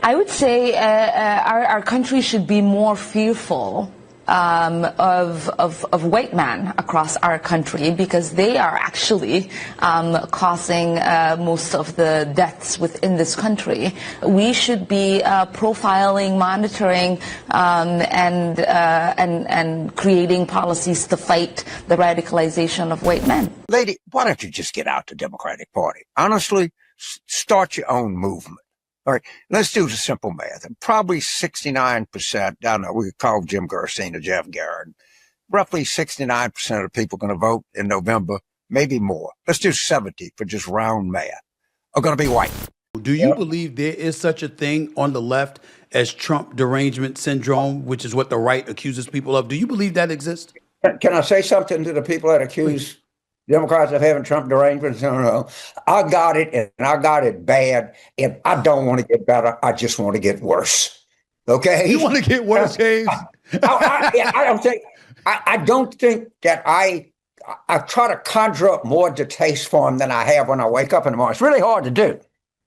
I would say our country should be more fearful of white men across our country, because they are actually causing most of the deaths within this country. We should be profiling, monitoring, and creating policies to fight the radicalization of white men. Lady, why don't you just get out the Democratic Party? Honestly, start your own movement. All right, let's do the simple math. Probably 69%, I don't know, we could call Jim Gerstein or Jeff Garrett. Roughly 69% of the people going to vote in November, maybe more. Let's do 70 for just round math, are going to be white. Do you believe there is such a thing on the left as Trump derangement syndrome, which is what the right accuses people of? Do you believe that exists? Can I say something to the people that accuse Democrats of having Trump derangement? No. I got it, and I got it bad, and I don't want to get better. I just want to get worse. Okay? You want to get worse, James? I don't think that I try to conjure up more distaste for him than I have when I wake up in the morning. It's really hard to do.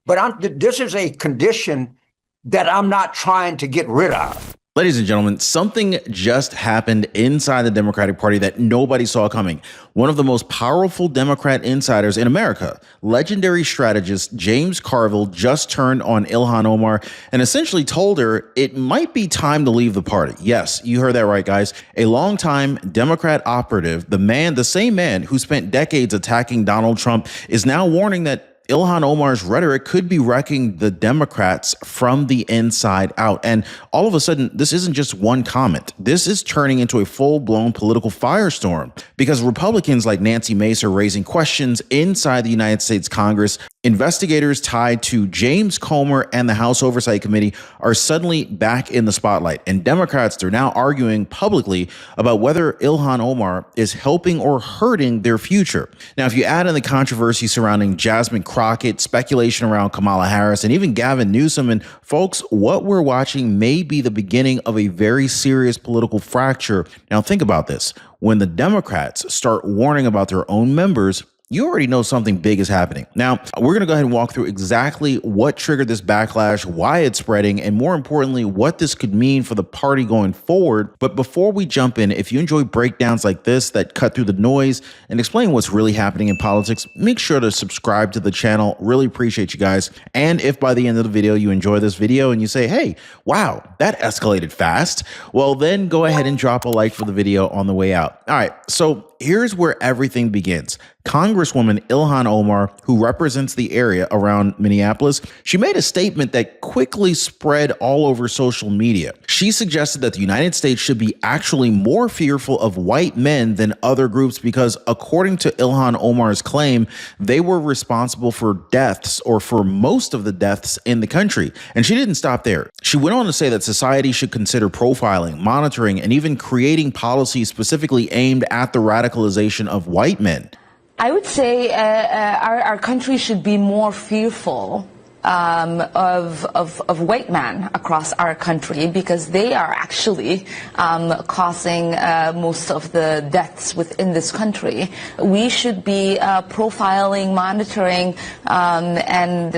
But this is a condition that I'm not trying to get rid of. Ladies and gentlemen, something just happened inside the Democratic Party that nobody saw coming. One of the most powerful Democrat insiders in America, legendary strategist James Carville, just turned on Ilhan Omar and essentially told her it might be time to leave the party. Yes, you heard that right, guys. A longtime Democrat operative, the same man who spent decades attacking Donald Trump, is now warning that Ilhan Omar's rhetoric could be wrecking the Democrats from the inside out. And all of a sudden, this isn't just one comment. This is turning into a full-blown political firestorm because Republicans like Nancy Mace are raising questions inside the United States Congress. Investigators tied to James Comer and the House Oversight Committee are suddenly back in the spotlight. And Democrats, they're now arguing publicly about whether Ilhan Omar is helping or hurting their future. Now, if you add in the controversy surrounding Jasmine Crockett, speculation around Kamala Harris, and even Gavin Newsom, and folks, what we're watching may be the beginning of a very serious political fracture. Now, think about this. When the Democrats start warning about their own members, you already know something big is happening. Now, we're going to go ahead and walk through exactly what triggered this backlash, why it's spreading, and more importantly, what this could mean for the party going forward. But before we jump in, if you enjoy breakdowns like this that cut through the noise and explain what's really happening in politics, make sure to subscribe to the channel. Really appreciate you guys. And if by the end of the video, you enjoy this video and you say, hey, wow, that escalated fast, well, then go ahead and drop a like for the video on the way out. All right, so here's where everything begins. Congresswoman Ilhan Omar, who represents the area around Minneapolis, she made a statement that quickly spread all over social media. She suggested that the United States should be actually more fearful of white men than other groups because, according to Ilhan Omar's claim, they were responsible for deaths or for most of the deaths in the country. And she didn't stop there. She went on to say that society should consider profiling, monitoring, and even creating policies specifically aimed at the radicalization of white men. I would say our country should be more fearful of white men across our country, because they are actually causing most of the deaths within this country. We should be profiling, monitoring, and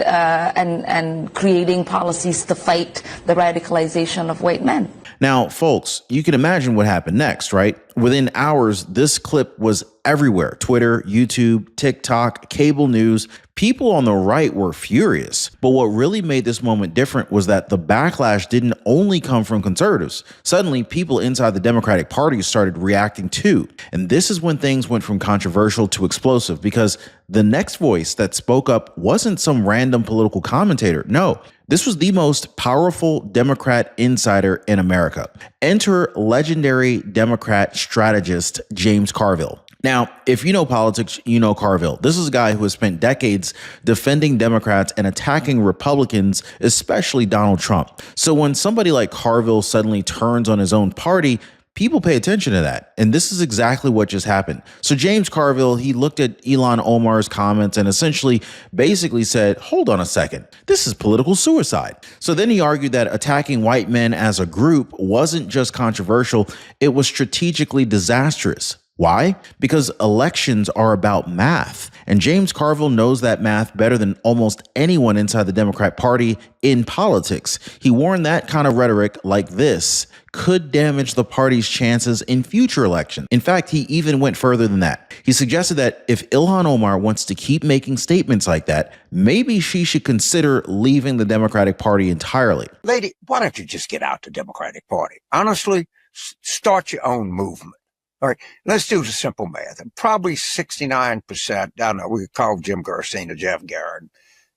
creating policies to fight the radicalization of white men. Now, folks, you can imagine what happened next, right? Within hours, this clip was everywhere. Twitter, YouTube, TikTok, cable news. People on the right were furious. But what really made this moment different was that the backlash didn't only come from conservatives. Suddenly, people inside the Democratic Party started reacting too. And this is when things went from controversial to explosive, because the next voice that spoke up wasn't some random political commentator. No, this was the most powerful Democrat insider in America. Enter legendary Democrat strategist James Carville. Now, if you know politics, you know Carville. This is a guy who has spent decades defending Democrats and attacking Republicans, especially Donald Trump. So when somebody like Carville suddenly turns on his own party, people pay attention to that. And this is exactly what just happened. So James Carville, he looked at Ilhan Omar's comments and essentially basically said, hold on a second, this is political suicide. So then he argued that attacking white men as a group wasn't just controversial, it was strategically disastrous. Why? Because elections are about math. And James Carville knows that math better than almost anyone inside the Democrat Party in politics. He warned that kind of rhetoric like this could damage the party's chances in future elections. In fact, he even went further than that. He suggested that if Ilhan Omar wants to keep making statements like that, maybe she should consider leaving the Democratic Party entirely. Lady, why don't you just get out the Democratic Party? Honestly, start your own movement. All right, let's do the simple math. And probably 69%, I don't know, we could call Jim Gerstein or Jeff Garrett.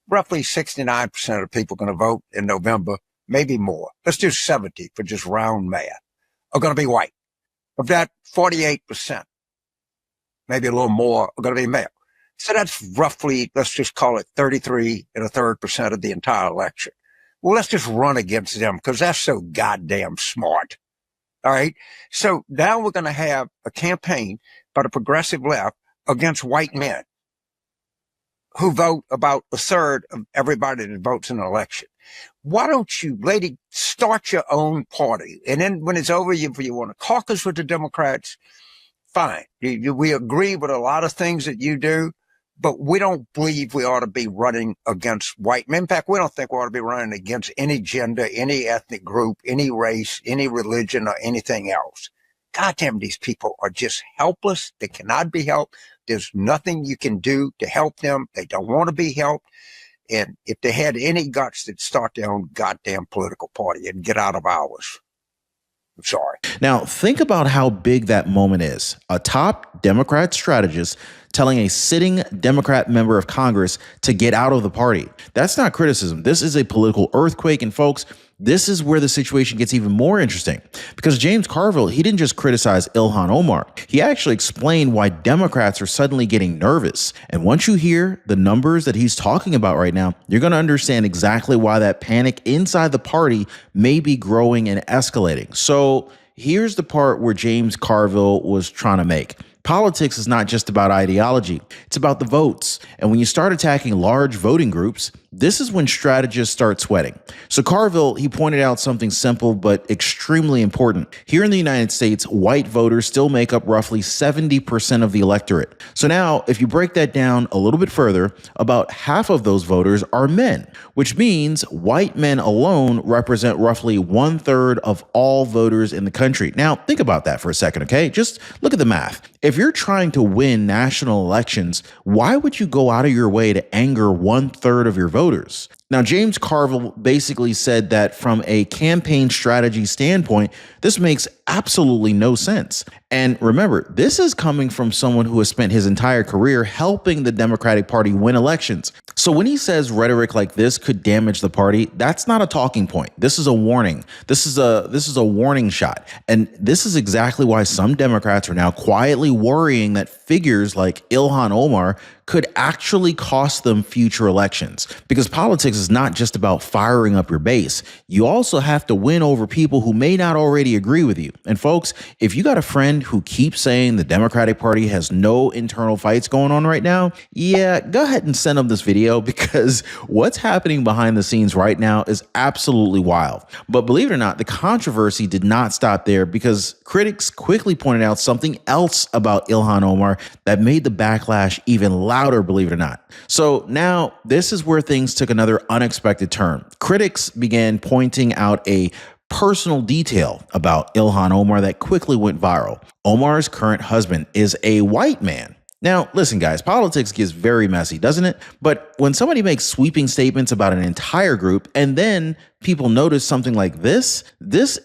Roughly 69% of the people going to vote in November, maybe more. Let's do 70 for just round math, are going to be white. Of that, 48%, maybe a little more, are going to be male. So that's roughly, let's just call it 33 and a third percent of the entire election. Well, let's just run against them because that's so goddamn smart. All right. So now we're going to have a campaign by the progressive left against white men who vote about a third of everybody that votes in an election. Why don't you, lady, start your own party? And then when it's over, if you want to caucus with the Democrats, fine. We agree with a lot of things that you do, but we don't believe we ought to be running against white men. In fact, we don't think we ought to be running against any gender, any ethnic group, any race, any religion, or anything else. God damn, these people are just helpless. They cannot be helped. There's nothing you can do to help them. They don't want to be helped. And if they had any guts, they'd start their own goddamn political party and get out of ours. I'm sorry. Now, think about how big that moment is. A top Democrat strategist telling a sitting Democrat member of Congress to get out of the party. That's not criticism. This is a political earthquake. And folks, this is where the situation gets even more interesting, because James Carville, he didn't just criticize Ilhan Omar. He actually explained why Democrats are suddenly getting nervous. And once you hear the numbers that he's talking about right now, you're going to understand exactly why that panic inside the party may be growing and escalating. So here's the part where James Carville was trying to make. Politics is not just about ideology. It's about the votes. And when you start attacking large voting groups, this is when strategists start sweating. So Carville, he pointed out something simple but extremely important. Here in the United States, white voters still make up roughly 70% of the electorate. So now, if you break that down a little bit further, about half of those voters are men, which means white men alone represent roughly 1/3 of all voters in the country. Now, think about that for a second, okay? Just look at the math. If you're trying to win national elections, why would you go out of your way to anger 1/3 of your voters? Now, James Carville basically said that from a campaign strategy standpoint, this makes absolutely no sense. And remember, this is coming from someone who has spent his entire career helping the Democratic Party win elections. So when he says rhetoric like this could damage the party, that's not a talking point. This is a warning. This is a warning shot. And this is exactly why some Democrats are now quietly worrying that figures like Ilhan Omar could actually cost them future elections. Because politics is not just about firing up your base. You also have to win over people who may not already agree with you. And folks, if you got a friend who keeps saying the Democratic Party has no internal fights going on right now, yeah, go ahead and send them this video, because what's happening behind the scenes right now is absolutely wild. But believe it or not, the controversy did not stop there, because critics quickly pointed out something else about Ilhan Omar that made the backlash even louder, believe it or not. So now this is where things took another unexpected turn. Critics began pointing out a personal detail about Ilhan Omar that quickly went viral. Omar's current husband is a white man. Now, listen, guys, politics gets very messy, doesn't it? But when somebody makes sweeping statements about an entire group and then people notice something like this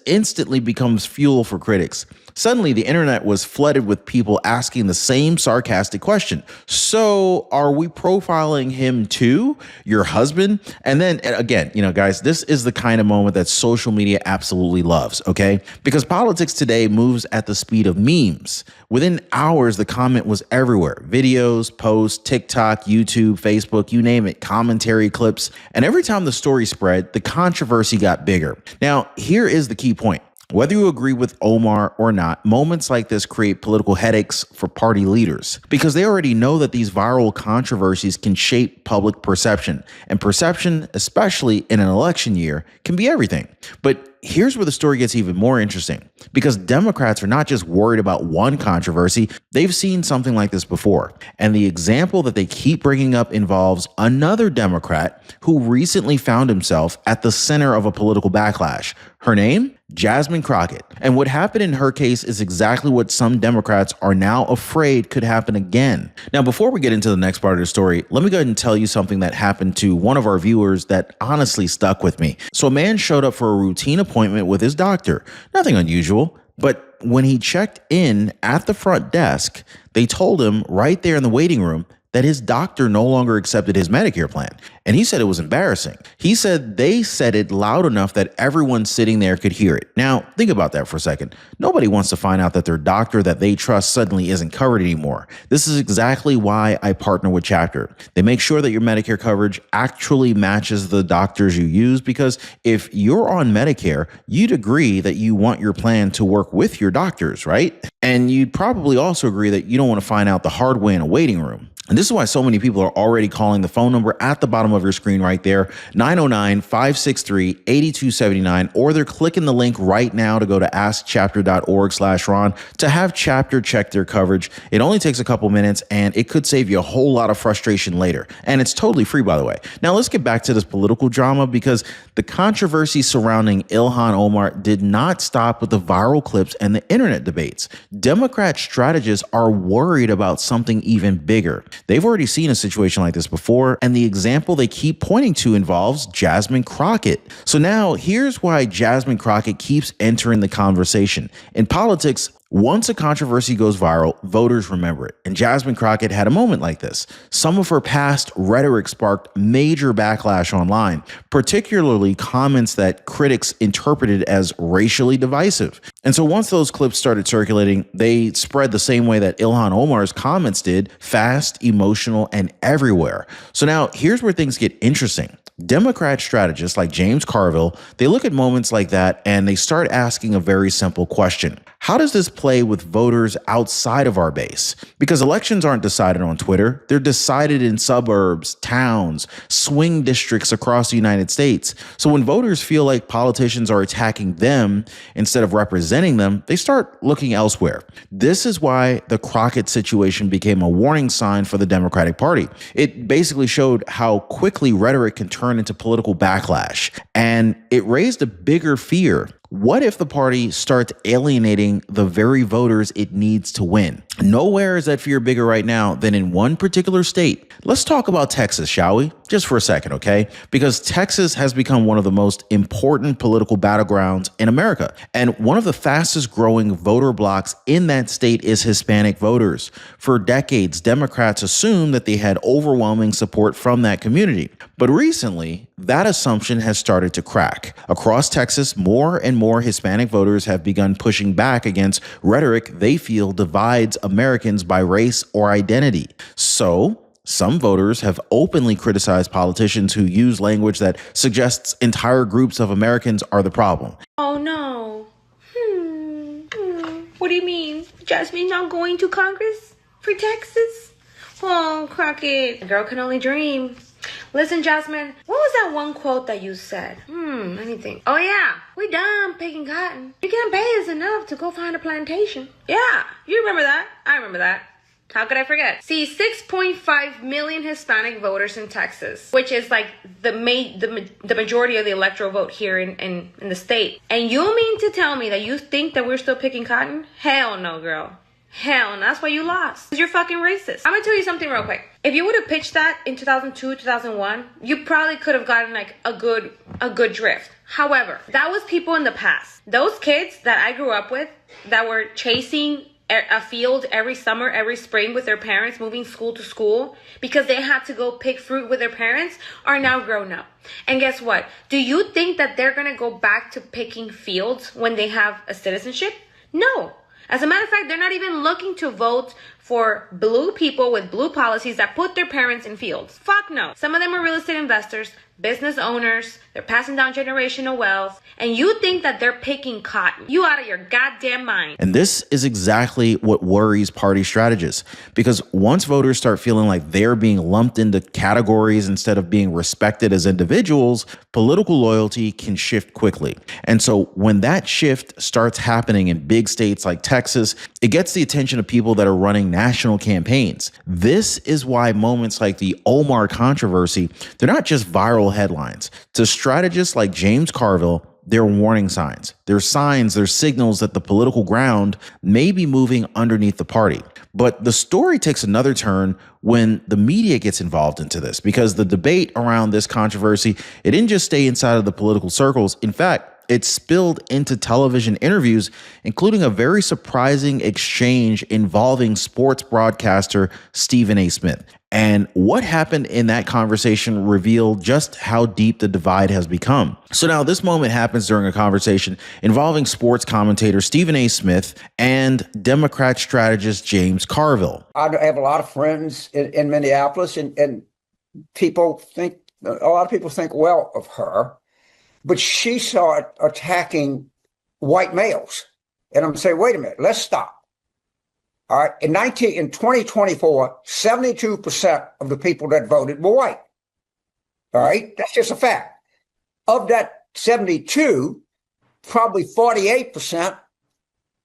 instantly becomes fuel for critics. Suddenly, the internet was flooded with people asking the same sarcastic question. So are we profiling him too? Your husband? And then again, guys, this is the kind of moment that social media absolutely loves, okay? Because politics today moves at the speed of memes. Within hours, the comment was everywhere. Videos, posts, TikTok, YouTube, Facebook, you name it, commentary clips. And every time the story spread, the controversy got bigger. Now, here is the key point. Whether you agree with Omar or not, moments like this create political headaches for party leaders because they already know that these viral controversies can shape public perception. And perception, especially in an election year, can be everything. But here's where the story gets even more interesting because Democrats are not just worried about one controversy, they've seen something like this before. And the example that they keep bringing up involves another Democrat who recently found himself at the center of a political backlash. Her name? Jasmine Crockett. And what happened in her case is exactly what some Democrats are now afraid could happen again. Now, before we get into the next part of the story, let me go ahead and tell you something that happened to one of our viewers that honestly stuck with me. So a man showed up for a routine appointment with his doctor. Nothing unusual, but when he checked in at the front desk, they told him right there in the waiting room that his doctor no longer accepted his Medicare plan. And he said it was embarrassing. He said they said it loud enough that everyone sitting there could hear it. Now, think about that for a second. Nobody wants to find out that their doctor that they trust suddenly isn't covered anymore. This is exactly why I partner with Chapter. They make sure that your Medicare coverage actually matches the doctors you use, because if you're on Medicare, you'd agree that you want your plan to work with your doctors, right? And you'd probably also agree that you don't want to find out the hard way in a waiting room. And this is why so many people are already calling the phone number at the bottom of your screen right there, 909-563-8279, or they're clicking the link right now to go to askchapter.org/Ron to have Chapter check their coverage. It only takes a couple minutes and it could save you a whole lot of frustration later. And it's totally free, by the way. Now let's get back to this political drama, because the controversy surrounding Ilhan Omar did not stop with the viral clips and the internet debates. Democrat strategists are worried about something even bigger. They've already seen a situation like this before, and the example they keep pointing to involves Jasmine Crockett. So now here's why Jasmine Crockett keeps entering the conversation. In politics, once a controversy goes viral, voters remember it. And Jasmine Crockett had a moment like this. Some of her past rhetoric sparked major backlash online, particularly comments that critics interpreted as racially divisive. And so once those clips started circulating, they spread the same way that Ilhan Omar's comments did, fast, emotional, and everywhere. So now here's where things get interesting. Democrat strategists like James Carville, they look at moments like that and they start asking a very simple question. How does this play with voters outside of our base? Because elections aren't decided on Twitter. They're decided in suburbs, towns, swing districts across the United States. So when voters feel like politicians are attacking them instead of representing them, they start looking elsewhere. This is why the Crockett situation became a warning sign for the Democratic Party. It basically showed how quickly rhetoric can turn into political backlash, and it raised a bigger fear. What if the party starts alienating the very voters it needs to win? Nowhere is that fear bigger right now than in one particular state. Let's talk about Texas, shall we? Just for a second, okay? Because Texas has become one of the most important political battlegrounds in America. And one of the fastest growing voter blocks in that state is Hispanic voters. For decades, Democrats assumed that they had overwhelming support from that community. But recently, that assumption has started to crack. Across Texas, more and more Hispanic voters have begun pushing back against rhetoric they feel divides Americans by race or identity. So, some voters have openly criticized politicians who use language that suggests entire groups of Americans are the problem. Oh no. What do you mean? Jasmine not going to Congress for Texas? Oh, Crockett. A girl can only dream. Listen, Jasmine, what was that one quote that you said? Let me think. Oh yeah, we done picking cotton. You can't pay us enough to go find a plantation. Yeah, you remember that. I remember that. How could I forget? See, 6.5 million Hispanic voters in Texas, which is like the majority of the electoral vote here in the state. And you mean to tell me that you think that we're still picking cotton? Hell no, girl. Hell no, that's why you lost. Because you're fucking racist. I'm gonna tell you something real quick. If you would have pitched that in 2002, 2001, you probably could have gotten like a good drift. However, that was people in the past. Those kids that I grew up with that were chasing a field every summer, every spring with their parents, moving school to school because they had to go pick fruit with their parents, are now grown up. And guess what? Do you think that they're gonna go back to picking fields when they have a citizenship? No. As a matter of fact, they're not even looking to vote for blue people with blue policies that put their parents in fields. Fuck no. Some of them are real estate investors, business owners, they're passing down generational wealth, and you think that they're picking cotton. You out of your goddamn mind. And this is exactly what worries party strategists, because once voters start feeling like they're being lumped into categories instead of being respected as individuals, political loyalty can shift quickly. And so when that shift starts happening in big states like Texas, it gets the attention of people that are running national campaigns. This is why moments like the Omar controversy, they're not just viral headlines. To strategists like James Carville, they're warning signs. They're signs, they're signals that the political ground may be moving underneath the party. But the story takes another turn when the media gets involved into this, because the debate around this controversy, it didn't just stay inside of the political circles. In fact, it spilled into television interviews, including a very surprising exchange involving sports broadcaster Stephen A. Smith. And what happened in that conversation revealed just how deep the divide has become. So now this moment happens during a conversation involving sports commentator Stephen A. Smith and Democrat strategist James Carville. I have a lot of friends in Minneapolis, and a lot of people think well of her. But she started attacking white males. And I'm saying, wait a minute, let's stop. All right. In 2024, 72% of the people that voted were white. All right. That's just a fact. Of that 72, probably 48%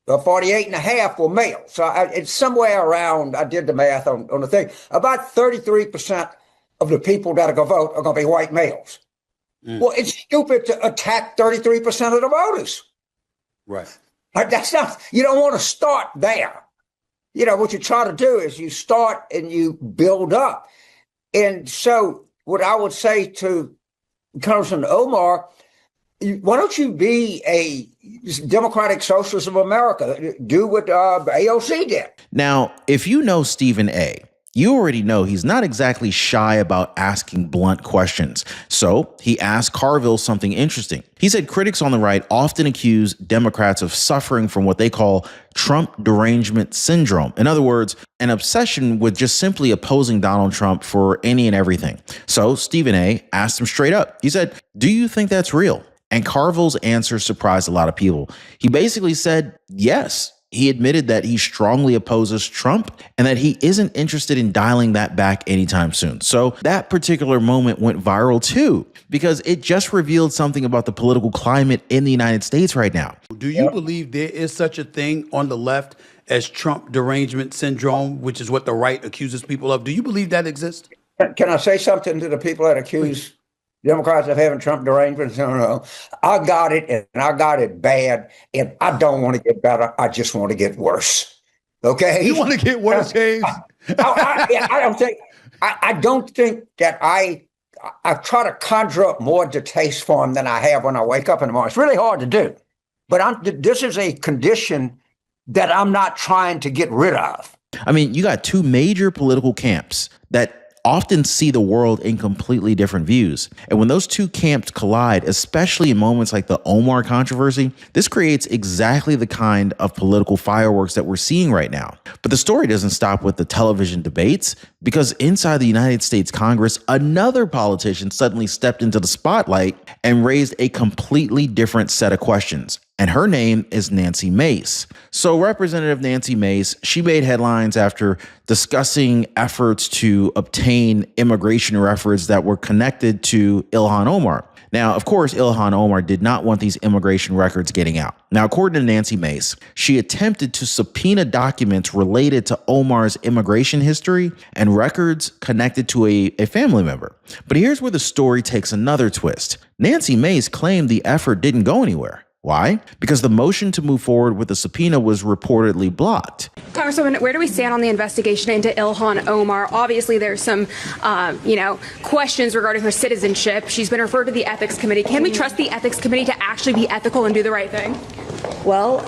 or 48.5% were male. So it's somewhere around, I did the math on the thing, about 33% of the people that are going to vote are going to be white males. Well, it's stupid to attack 33% of the voters. Right. That's not, you don't want to start there. You know, what you try to do is you start and you build up. And so what I would say to Congressman Omar, why don't you be a Democratic Socialist of America? Do what AOC did. Now, if you know Stephen A., you already know he's not exactly shy about asking blunt questions. So he asked Carville something interesting. He said critics on the right often accuse Democrats of suffering from what they call Trump derangement syndrome. In other words, an obsession with just simply opposing Donald Trump for any and everything. So Stephen A. asked him straight up. He said, "Do you think that's real?" And Carville's answer surprised a lot of people. He basically said yes. He admitted that he strongly opposes Trump and that he isn't interested in dialing that back anytime soon. So that particular moment went viral too, because it just revealed something about the political climate in the United States right now. Do you believe there is such a thing on the left as Trump derangement syndrome, which is what the right accuses people of? Do you believe that exists? Can I say something to the people that accuse Democrats of having Trump derangement? No. I got it, and I got it bad, and I don't want to get better. I just want to get worse. Okay? You want to get worse, James? I don't think that I try to conjure up more distaste for him than I have when I wake up in the morning. It's really hard to do. But this is a condition that I'm not trying to get rid of. I mean, you got two major political camps that often see the world in completely different views. And when those two camps collide, especially in moments like the Omar controversy, this creates exactly the kind of political fireworks that we're seeing right now. But the story doesn't stop with the television debates, because inside the United States Congress, another politician suddenly stepped into the spotlight and raised a completely different set of questions. And her name is Nancy Mace. So Representative Nancy Mace, she made headlines after discussing efforts to obtain immigration records that were connected to Ilhan Omar. Now, of course, Ilhan Omar did not want these immigration records getting out. Now, according to Nancy Mace, she attempted to subpoena documents related to Omar's immigration history and records connected to a family member. But here's where the story takes another twist. Nancy Mace claimed the effort didn't go anywhere. Why? Because the motion to move forward with the subpoena was reportedly blocked. Congresswoman, where do we stand on the investigation into Ilhan Omar? Obviously, there's some, questions regarding her citizenship. She's been referred to the Ethics Committee. Can we trust the Ethics Committee to actually be ethical and do the right thing? Well,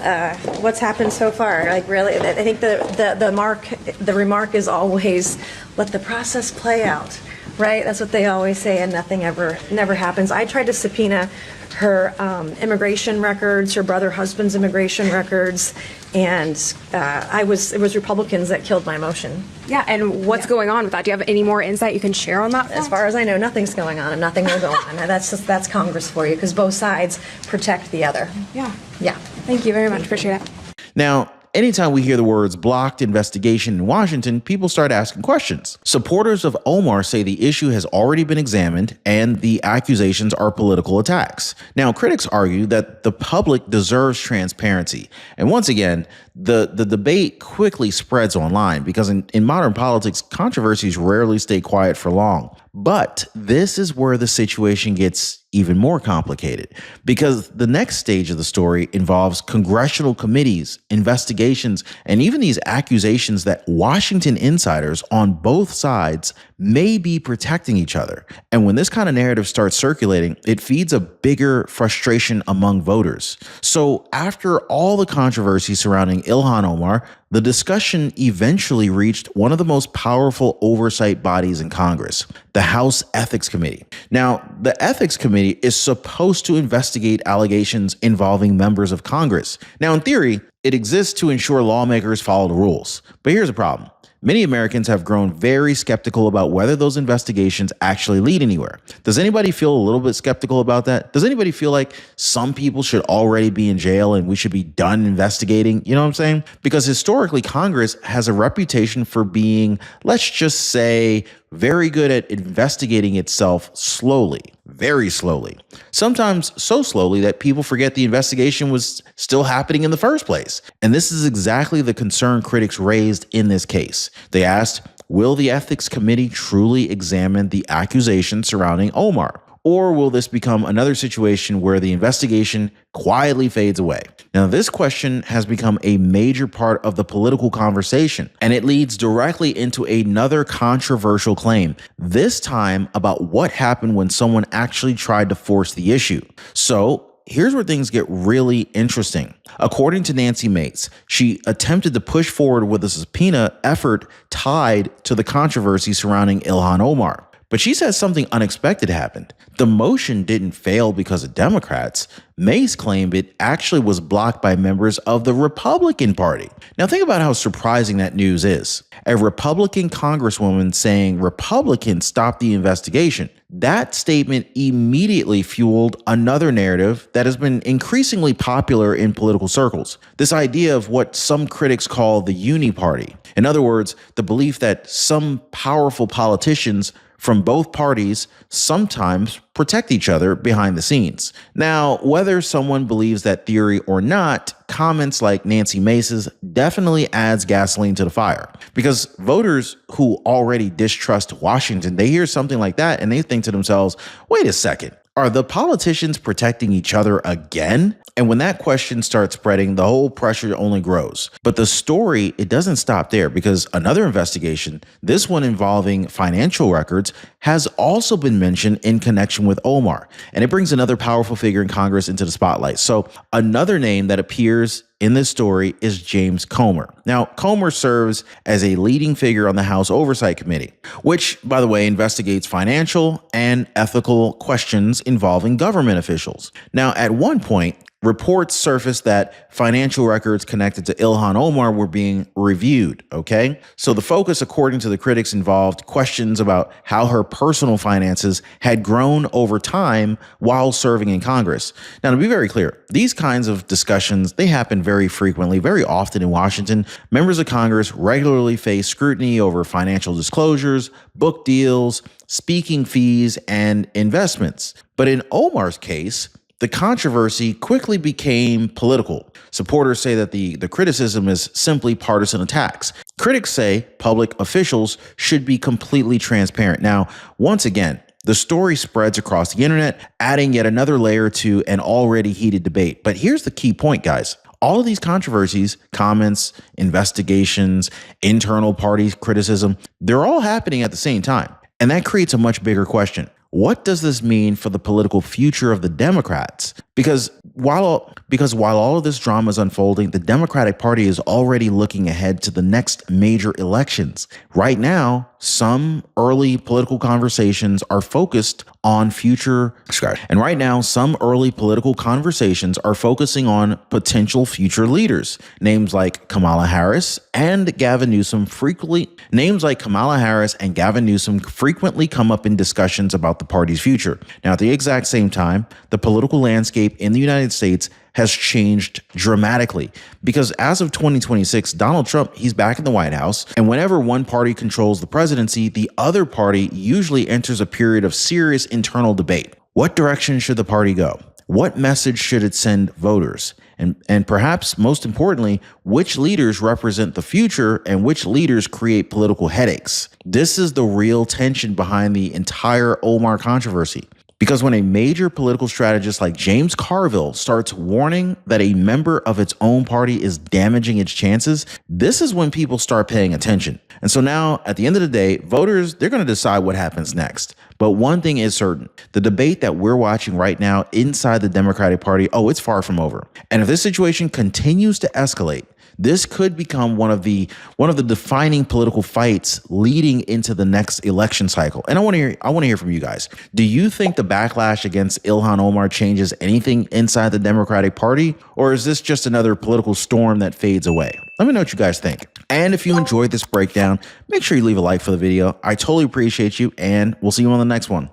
what's happened so far? Like, really, I think the remark is always let the process play out. right? That's what they always say, and nothing never happens. I tried to subpoena her immigration records, her husband's immigration records, and it was Republicans that killed my motion. Yeah, and what's going on with that? Do you have any more insight you can share on that? As far as I know, nothing's going on, and nothing will go on. And that's Congress for you, because both sides protect the other. Yeah. Yeah. Thank you very much. Appreciate it. Now, anytime we hear the words blocked investigation in Washington, people start asking questions. Supporters of Omar say the issue has already been examined and the accusations are political attacks. Now, critics argue that the public deserves transparency. And once again, the debate quickly spreads online because in modern politics, controversies rarely stay quiet for long. But this is where the situation gets even more complicated, because the next stage of the story involves congressional committees, investigations, and even these accusations that Washington insiders on both sides may be protecting each other. And when this kind of narrative starts circulating, it feeds a bigger frustration among voters. So after all the controversy surrounding Ilhan Omar, the discussion eventually reached one of the most powerful oversight bodies in Congress, the House Ethics Committee. Now, the Ethics Committee is supposed to investigate allegations involving members of Congress. Now, in theory, it exists to ensure lawmakers follow the rules. But here's the problem. Many Americans have grown very skeptical about whether those investigations actually lead anywhere. Does anybody feel a little bit skeptical about that? Does anybody feel like some people should already be in jail and we should be done investigating? You know what I'm saying? Because historically, Congress has a reputation for being, let's just say, very good at investigating itself slowly, very slowly. Sometimes so slowly that people forget the investigation was still happening in the first place. And this is exactly the concern critics raised in this case. They asked, will the Ethics Committee truly examine the accusations surrounding Omar? Or will this become another situation where the investigation quietly fades away? Now, this question has become a major part of the political conversation, and it leads directly into another controversial claim, this time about what happened when someone actually tried to force the issue. So here's where things get really interesting. According to Nancy Mace, she attempted to push forward with a subpoena effort tied to the controversy surrounding Ilhan Omar. But she says something unexpected happened. The motion didn't fail because of Democrats. Mace claimed it actually was blocked by members of the Republican Party. Now think about how surprising that news is. A Republican congresswoman saying Republicans stopped the investigation. That statement immediately fueled another narrative that has been increasingly popular in political circles. This idea of what some critics call the uni party. In other words, the belief that some powerful politicians from both parties sometimes protect each other behind the scenes. Now, whether someone believes that theory or not, comments like Nancy Mace's definitely adds gasoline to the fire, because voters who already distrust Washington, they hear something like that and they think to themselves, wait a second, are the politicians protecting each other again? And when that question starts spreading, the whole pressure only grows. But the story, it doesn't stop there, because another investigation, this one involving financial records, has also been mentioned in connection with Omar. And it brings another powerful figure in Congress into the spotlight. So another name that appears in this story is James Comer. Now, Comer serves as a leading figure on the House Oversight Committee, which, by the way, investigates financial and ethical questions involving government officials. Now, at one point, reports surfaced that financial records connected to Ilhan Omar were being reviewed, okay? So the focus, according to the critics, involved questions about how her personal finances had grown over time while serving in Congress. Now, to be very clear, these kinds of discussions, they happen very frequently, very often in Washington. Members of Congress regularly face scrutiny over financial disclosures, book deals, speaking fees, and investments. But in Omar's case, the controversy quickly became political. Supporters say that the criticism is simply partisan attacks. Critics say public officials should be completely transparent. Now, once again, the story spreads across the internet, adding yet another layer to an already heated debate. But here's the key point, guys. All of these controversies, comments, investigations, internal party criticism, they're all happening at the same time. And that creates a much bigger question. What does this mean for the political future of the Democrats? Because while all of this drama is unfolding, the Democratic Party is already looking ahead to the next major elections. Right now, some early political conversations are focusing on potential future leaders. Names like Kamala Harris and Gavin Newsom frequently come up in discussions about the party's future. Now, at the exact same time, the political landscape in the United States has changed dramatically because as of 2026, Donald Trump, he's back in the White House. And whenever one party controls the presidency, the other party usually enters a period of serious internal debate. What direction should the party go? What message should it send voters? And perhaps most importantly, which leaders represent the future and which leaders create political headaches? This is the real tension behind the entire Omar controversy. Because when a major political strategist like James Carville starts warning that a member of its own party is damaging its chances, this is when people start paying attention. And so now, at the end of the day, voters, they're going to decide what happens next. But one thing is certain, the debate that we're watching right now inside the Democratic Party, it's far from over. And if this situation continues to escalate, this could become one of the defining political fights leading into the next election cycle. And I want to hear from you guys. Do you think the backlash against Ilhan Omar changes anything inside the Democratic Party, or is this just another political storm that fades away? Let me know what you guys think. And if you enjoyed this breakdown, make sure you leave a like for the video. I totally appreciate you, and we'll see you on the next one.